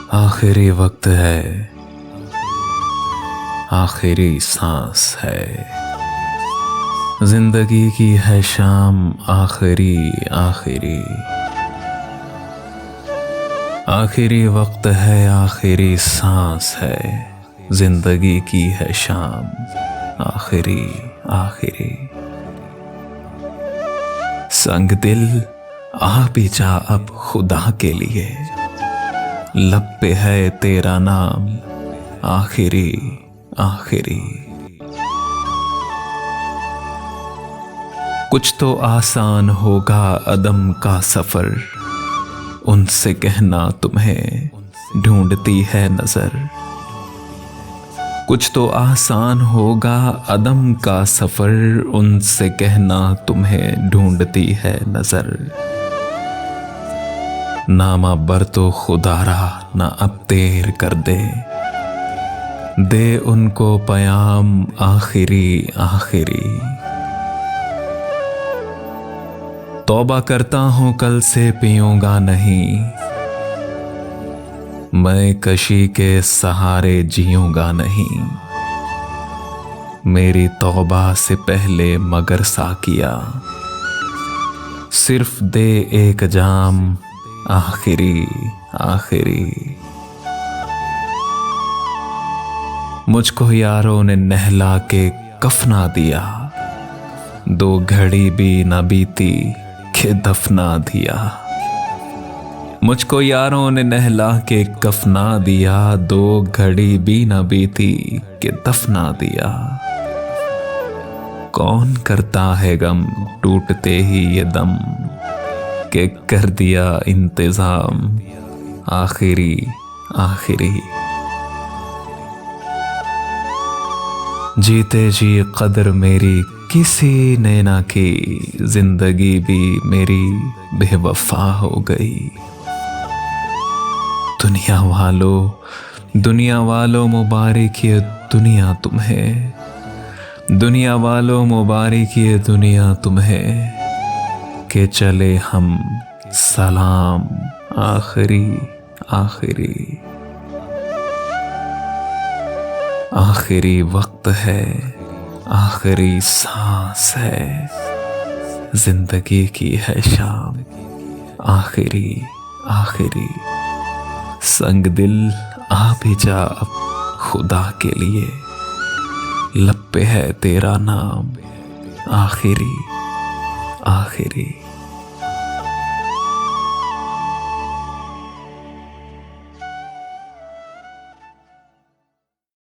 आखिरी वक्त है, आखिरी सांस है, जिंदगी की है शाम आखिरी आखिरी। आखिरी वक्त है, आखिरी सांस है, जिंदगी की है शाम आखिरी आखिरी। संग दिल आ भी जा अब खुदा के लिए, लब पे है तेरा नाम आखिरी आखिरी। कुछ तो आसान होगा अदम का सफर, उनसे कहना तुम्हें ढूंढती है नजर। कुछ तो आसान होगा अदम का सफर, उनसे कहना तुम्हें ढूंढती है नजर। नामा बर तो खुदारा ना अब देर कर दे उनको पयाम आखिरी आखिरी। तौबा करता हूं कल से पीऊंगा नहीं, मैं कशी के सहारे जीऊंगा नहीं। मेरी तौबा से पहले मगर साकिया, सिर्फ दे एक जाम आखिरी आखिरी। मुझको यारों ने नहला के कफना दिया, दो घड़ी भी न बीती के दफना दिया। मुझको यारों ने नहला के कफना दिया, दो घड़ी भी न बीती के दफना दिया। कौन करता है गम टूटते ही ये दम, के कर दिया इंतजाम आखिरी आखिरी। जीते जी कदर मेरी किसी ने ना की, जिंदगी भी मेरी बेवफा हो गई। दुनिया वालों मुबारक ये दुनिया तुम्हें, दुनिया वालों मुबारक ये दुनिया तुम्हें, के चले हम सलाम आखिरी आखिरी। आखिरी वक्त है, आखिरी सांस है, जिंदगी की है शाम आखिरी आखिरी। संग दिल आ भी जा अब खुदा के लिए, लब पे है तेरा नाम आखिरी आखिरी।